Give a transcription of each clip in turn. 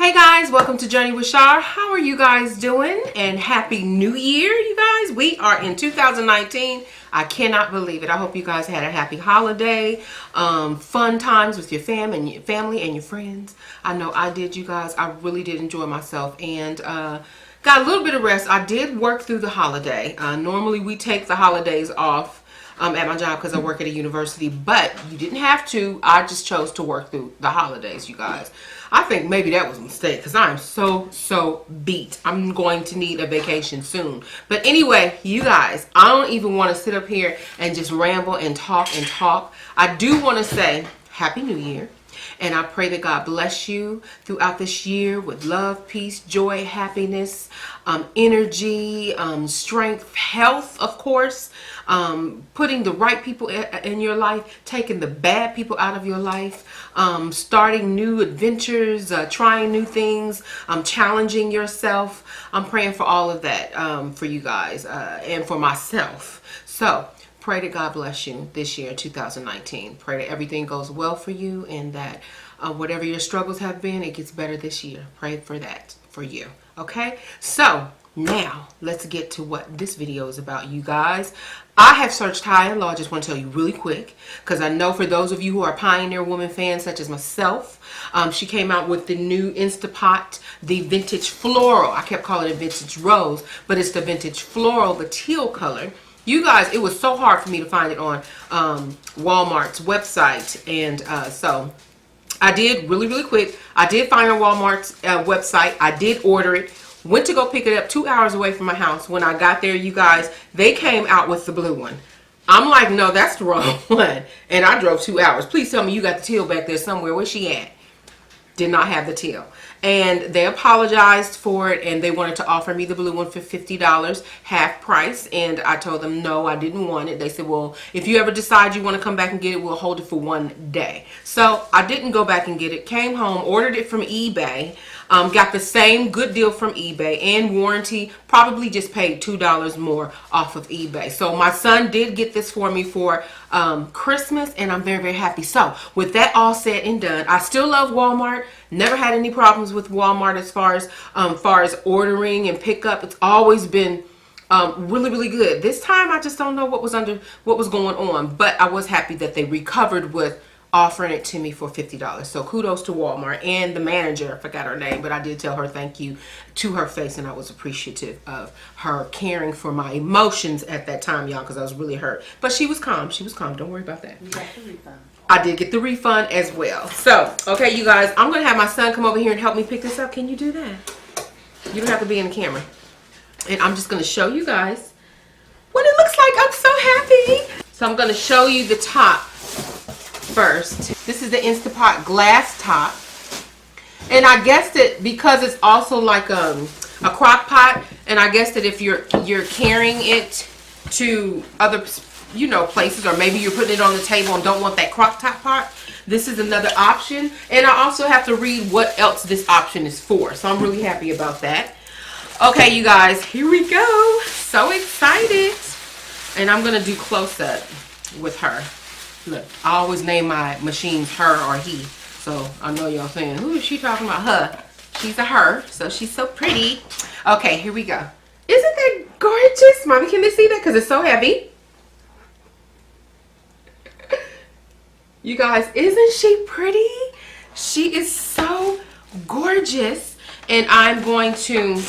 Hey guys, welcome to Journey with Shar. How are you guys doing? And Happy New Year, you guys. We are in 2019. I cannot believe it. I hope you guys had a happy holiday, fun times with your family and your friends. I know I did, you guys. I really did enjoy myself and got a little bit of rest. I did work through the holiday. Normally we take the holidays off at my job because I work at a university, but you didn't have to. I just chose to work through the holidays, you guys. I think maybe that was a mistake because I am so beat. I'm going to need a vacation soon. But anyway, you guys, I don't even want to sit up here and just ramble and talk and talk. I do want to say Happy New Year. And I pray that God bless you throughout this year with love, peace, joy, happiness, energy, strength, health, of course, putting the right people in your life, taking the bad people out of your life, starting new adventures, trying new things, challenging yourself. I'm praying for all of that for you guys and for myself. So pray that God bless you this year, 2019. Pray that everything goes well for you and that whatever your struggles have been, it gets better this year. Pray for that for you. Okay? So now let's get to what this video is about, you guys. I have searched high and low. I just want to tell you really quick because I know for those of you who are Pioneer Woman fans such as myself, she came out with the new Instapot, the Vintage Floral. I kept calling it Vintage Rose, but it's the Vintage Floral, the teal color. You guys, it was so hard for me to find it on Walmart's website. And so I did really quick. I did find it on Walmart's website. I did order it. Went to go pick it up 2 hours away from my house. When I got there, you guys, they came out with the blue one. I'm like, no, that's the wrong one. And I drove 2 hours. Please tell me you got the teal back there somewhere. Where's she at? Did not have the teal. And they apologized for it and they wanted to offer me the blue one for $50, half price. And I told them no, I didn't want it. They said, well, if you ever decide you want to come back and get it, we'll hold it for 1 day. So I didn't go back and get it. Came home, ordered it from eBay. Got the same good deal from eBay and warranty. Probably just paid $2 more off of eBay. So my son did get this for me for Christmas and I'm very happy. So with that all said and done, I still love Walmart. Never had any problems with Walmart as far as ordering and pickup. It's always been really good. This time I just don't know what was going on, but I was happy that they recovered with offering it to me for $50. So kudos to Walmart and the manager. I forgot her name, but I did tell her thank you to her face and I was appreciative of her caring for my emotions at that time, y'all, because I was really hurt. But she was calm. She was calm. Don't worry about that. You got the refund. I did get the refund as well. So, okay, you guys, I'm going to have my son come over here and help me pick this up. Can you do that? You don't have to be in the camera. And I'm just going to show you guys what it looks like. I'm so happy. So I'm going to show you the top first. This is the Instapot glass top. And I guessed it because it's also like a crock pot. And I guessed that if you're carrying it to other places, or maybe you're putting it on the table and don't want that crock top pot, this is another option. And I also have to read what else this option is for, so I'm really happy about that. Okay, you guys, here we go. So excited. And I'm gonna do close-up with her. Look, I always name my machines her or he, so I know y'all saying, who is she talking about? Her. She's a her, so she's so pretty. Okay, here we go. Isn't that gorgeous? Mommy, can they see that? Because it's so heavy. You guys, isn't she pretty? She is so gorgeous. And I'm going to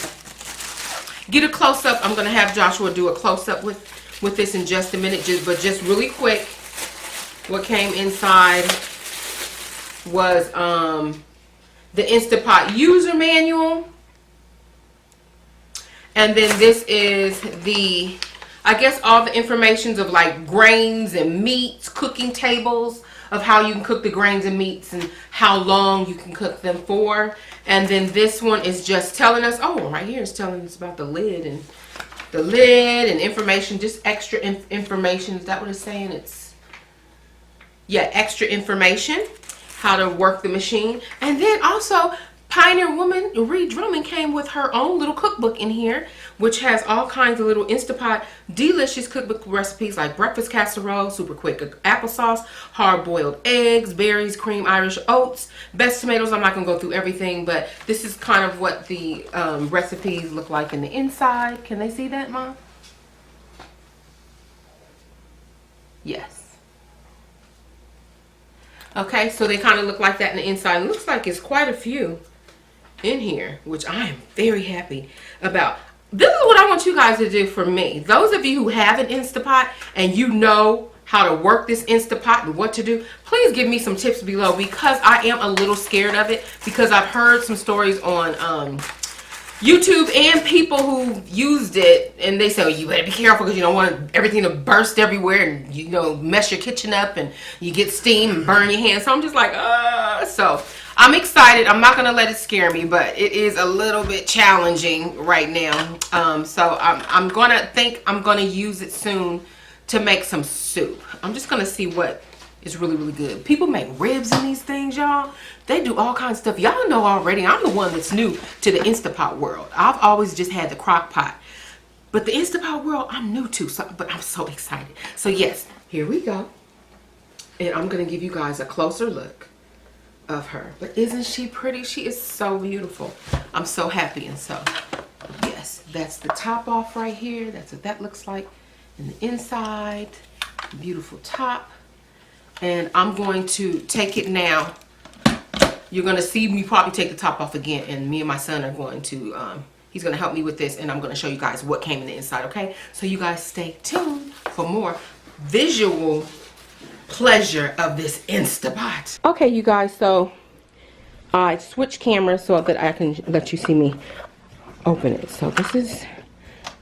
get a close-up. I'm going to have Joshua do a close-up with this in just a minute. But just really quick, what came inside was the Instapot user manual. And then this is I guess all the informations of like grains and meats, cooking tables of how you can cook the grains and meats and how long you can cook them for. And then this one is just telling us, oh, right here is telling us about the lid and information, just extra information. Is that what it's saying? It's, yeah, extra information, how to work the machine. And then also Pioneer woman Ree Drummond came with her own little cookbook in here, which has all kinds of little Instapot delicious cookbook recipes like breakfast casserole, super quick applesauce, hard-boiled eggs, berries, cream, Irish oats, best tomatoes. I'm not gonna go through everything, but this is kind of what the recipes look like in the inside. Can they see that, Mom? Yes. Okay, so they kind of look like that in the inside. It looks like it's quite a few in here, which I am very happy about. This is what I want you guys to do for me. Those of you who have an Instapot and you know how to work this Instapot and what to do, please give me some tips below, because I am a little scared of it, because I've heard some stories on YouTube and people who used it, and they say, oh, you better be careful because you don't want everything to burst everywhere and, you know, mess your kitchen up and you get steam and burn your hands. So I'm just like, so I'm excited. I'm not gonna let it scare me, but it is a little bit challenging right now. So I'm gonna use it soon to make some soup. I'm just gonna see what is really, really good. People make ribs in these things, y'all. They do all kinds of stuff. Y'all know already, I'm the one that's new to the Instapot world. I've always just had the crock pot. But the Instapot world, I'm new to, but I'm so excited. So yes, here we go. And I'm gonna give you guys a closer look of her. But isn't she pretty? She is so beautiful. I'm so happy. And so, yes, that's the top off right here. That's what that looks like. And the inside, beautiful top. And I'm going to take it now. You're going to see me probably take the top off again. And me and my son are going to, he's going to help me with this. And I'm going to show you guys what came in the inside, okay? So you guys stay tuned for more visual pleasure of this Instapot. Okay, you guys, so I switched cameras so that I can let you see me open it. So this is,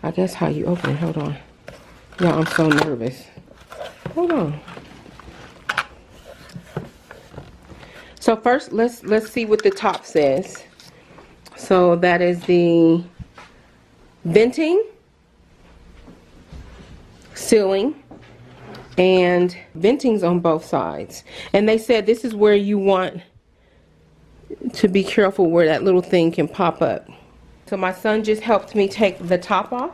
I guess, how you open it. Hold on. Y'all, I'm so nervous. Hold on. So first, let's see what the top says. So that is the venting, sealing, and venting's on both sides. And they said this is where you want to be careful where that little thing can pop up. So my son just helped me take the top off.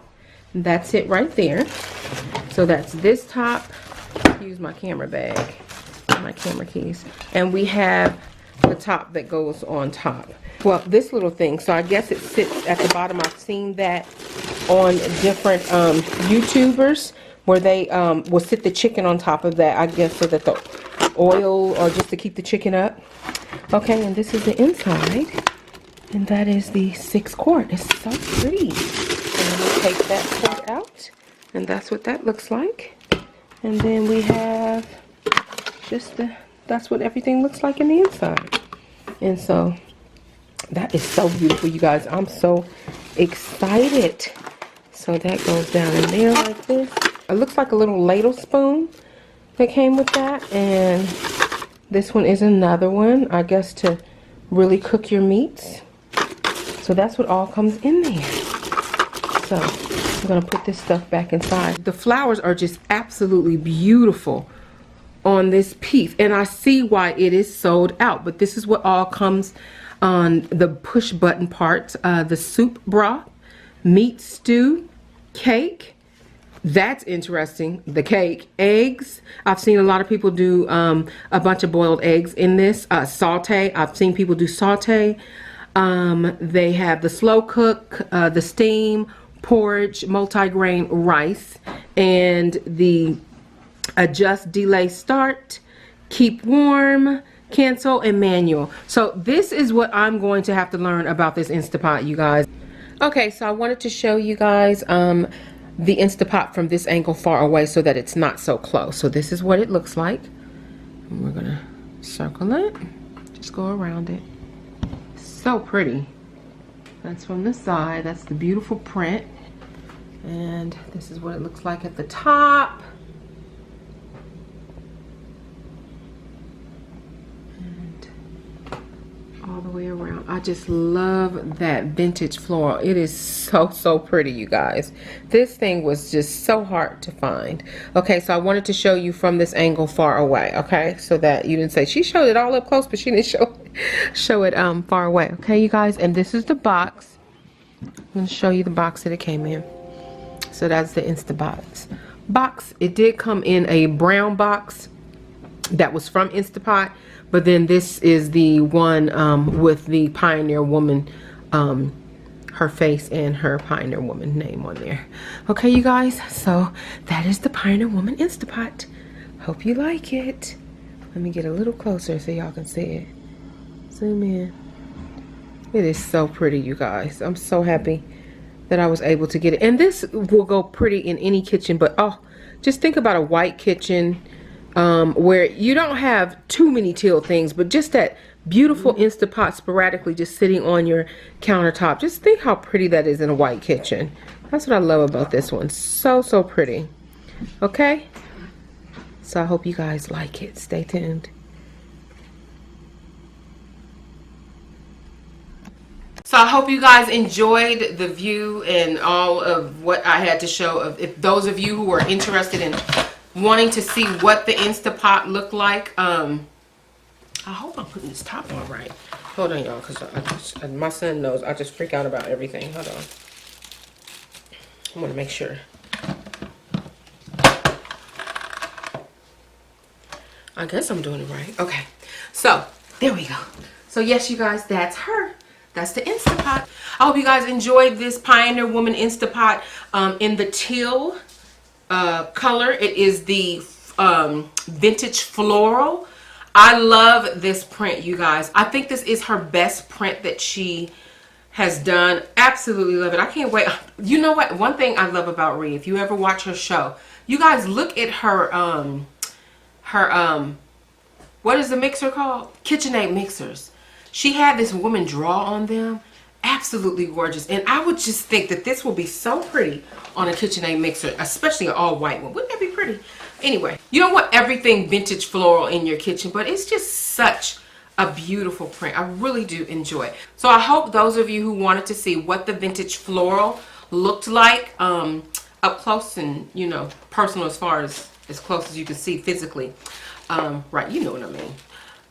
That's it right there. So that's this top. Use my camera bag, my camera keys. And we have the top that goes on top. Well, this little thing, so I guess it sits at the bottom. I've seen that on different YouTubers where they will sit the chicken on top of that, I guess, so that the oil, or just to keep the chicken up. Okay, and this is the inside, and that is the 6 quart. It's so pretty. And we'll take that quart out, and that's what that looks like. And then we have just that's what everything looks like in the inside. And so that is so beautiful, you guys. I'm so excited. So that goes down in there like this. It looks like a little ladle spoon that came with that. And this one is another one, I guess, to really cook your meats. So that's what all comes in there. So I'm gonna put this stuff back inside. The flowers are just absolutely beautiful on this piece, and I see why it is sold out. But this is what all comes on the push button parts. The soup broth, meat stew, cake. That's interesting. The cake, eggs. I've seen a lot of people do a bunch of boiled eggs in this. Saute. I've seen people do saute. They have the slow cook, the steam, porridge, multi-grain rice, and the adjust, delay, start, keep warm, cancel, and manual. So this is what I'm going to have to learn about this Instapot, you guys. Okay, so I wanted to show you guys the Instapot from this angle far away so that it's not so close. So this is what it looks like. And we're gonna circle it, just go around it. So pretty. That's from the side. That's the beautiful print. And this is what it looks like at the top. And all the way around. I just love that vintage floral. It is so pretty, you guys. This thing was just so hard to find. Okay, so I wanted to show you from this angle far away, okay? So that you didn't say, she showed it all up close, but she didn't show it far away. Okay, you guys, and this is the box. I'm going to show you the box that it came in. So that's the Instabox box. It did come in a brown box that was from Instapot, but then this is the one with the Pioneer Woman, her face and her Pioneer Woman name on there. Okay, you guys, so that is the Pioneer Woman Instapot. Hope you like it. Let me get a little closer so y'all can see it. Zoom in. It is so pretty, you guys. I'm so happy that I was able to get it. And this will go pretty in any kitchen, but oh, just think about a white kitchen where you don't have too many teal things, but just that beautiful Instapot sporadically just sitting on your countertop. Just think how pretty that is in a white kitchen. That's what I love about this one. So pretty. Okay, so I hope you guys like it. Stay tuned. So I hope you guys enjoyed the view and all of what I had to show. If those of you who are interested in wanting to see what the Instapot looked like, I hope I'm putting this top on right. Hold on, y'all, because my son knows I just freak out about everything. Hold on. I want to make sure. I guess I'm doing it right. Okay, so there we go. So yes, you guys, that's her. That's the Instapot. I hope you guys enjoyed this Pioneer Woman Instapot in the teal color. It is the vintage floral. I love this print, you guys. I think this is her best print that she has done. Absolutely love it. I can't wait. You know what? One thing I love about Ree, if you ever watch her show, you guys look at her what is the mixer called? KitchenAid mixers. She had this woman draw on them. Absolutely gorgeous. And I would just think that this will be so pretty on a KitchenAid mixer, especially an all white one. Wouldn't that be pretty? Anyway, you don't want everything vintage floral in your kitchen, but it's just such a beautiful print. I really do enjoy it. So I hope those of you who wanted to see what the vintage floral looked like up close and, you know, personal, as far as close as you can see physically. Right, you know what I mean.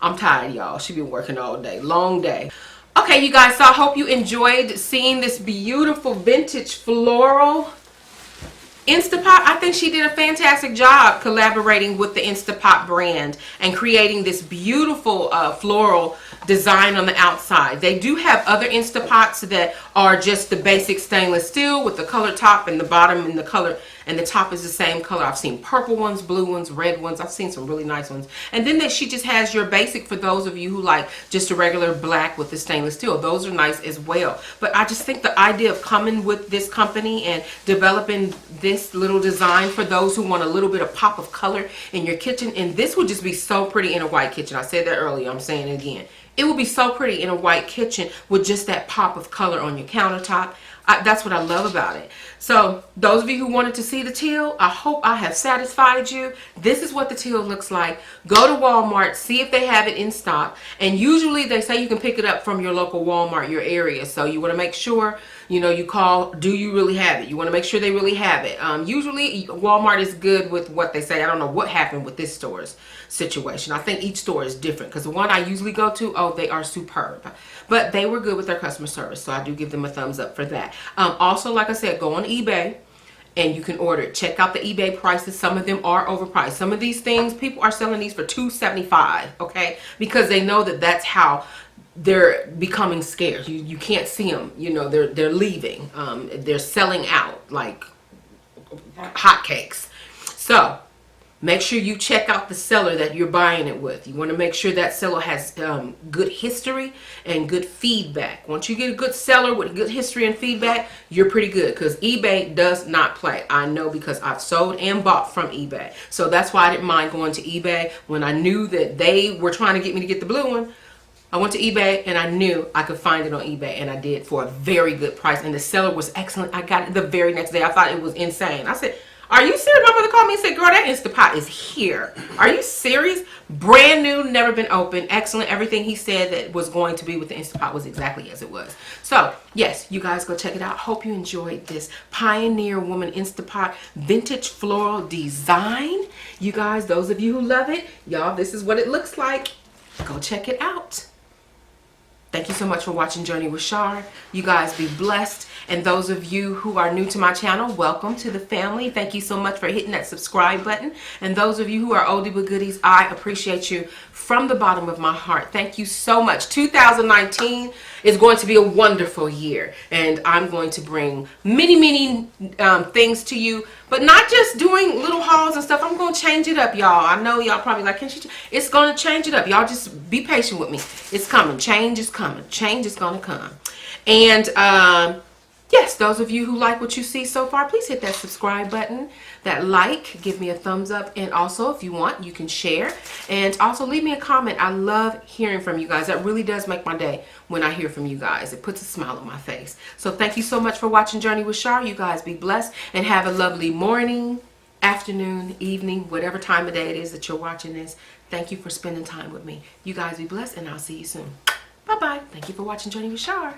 I'm tired, y'all. She been working all day. Long day. Okay, you guys, so I hope you enjoyed seeing this beautiful vintage floral Instapot. I think she did a fantastic job collaborating with the Instapot brand and creating this beautiful floral design on the outside. They do have other Instapots that are just the basic stainless steel with the color top and the bottom and the color, and the top is the same color. I've seen purple ones, blue ones, red ones. I've seen some really nice ones. And then she just has your basic for those of you who like just a regular black with the stainless steel. Those are nice as well. But I just think the idea of coming with this company and developing this little design for those who want a little bit of pop of color in your kitchen, and this would just be so pretty in a white kitchen. I said that earlier. I'm saying it again. It would be so pretty in a white kitchen with just that pop of color on your countertop. That's what I love about it. So those of you who wanted to see the teal, I hope I have satisfied you. This is what the teal looks like. Go to Walmart, see if they have it in stock. And usually they say you can pick it up from your local Walmart, your area. So you want to make sure, you know, you call, do you really have it? You want to make sure they really have it. Usually Walmart is good with what they say. I don't know what happened with this store's situation. I think each store is different, because the one I usually go to, oh, they are superb. But they were good with their customer service, so I do give them a thumbs up for that. Also, like I said, go on eBay and you can order it. Check out the eBay prices. Some of them are overpriced. Some of these things, people are selling these for $2.75, okay? Because they know that that's how they're becoming scarce. You can't see them. You know, they're leaving. They're selling out like hotcakes. So make sure you check out the seller that you're buying it with. You want to make sure that seller has good history and good feedback. Once you get a good seller with good history and feedback, you're pretty good, because eBay does not play. I know, because I've sold and bought from eBay. So that's why I didn't mind going to eBay. When I knew that they were trying to get me to get the blue one, I went to eBay and I knew I could find it on eBay, and I did, for a very good price. And the seller was excellent. I got it the very next day. I thought it was insane. I said, Are you serious? My mother called me and said, girl, that Instapot is here. Are you serious? Brand new, never been opened. Excellent. Everything he said that was going to be with the Instapot was exactly as it was. So, yes, you guys go check it out. Hope you enjoyed this Pioneer Woman Instapot vintage floral design. You guys, those of you who love it, y'all, this is what it looks like. Go check it out. Thank you so much for watching Journey with Shar. You guys be blessed. And those of you who are new to my channel, welcome to the family. Thank you so much for hitting that subscribe button. And those of you who are oldie but goodies, I appreciate you from the bottom of my heart. Thank you so much. 2019 is going to be a wonderful year. And I'm going to bring many things to you. But not just doing little hauls and stuff. I'm going to change it up, y'all. I know y'all probably like, it's going to change it up. Y'all just be patient with me. It's coming. Change is coming. Change is going to come. And yes, those of you who like what you see so far, please hit that subscribe button, that like, give me a thumbs up. And also, if you want, you can share. And also leave me a comment. I love hearing from you guys. That really does make my day when I hear from you guys. It puts a smile on my face. So thank you so much for watching Journey with Shar. You guys be blessed and have a lovely morning, afternoon, evening, whatever time of day it is that you're watching this. Thank you for spending time with me. You guys be blessed, and I'll see you soon. Bye-bye. Thank you for watching Journey with Shar.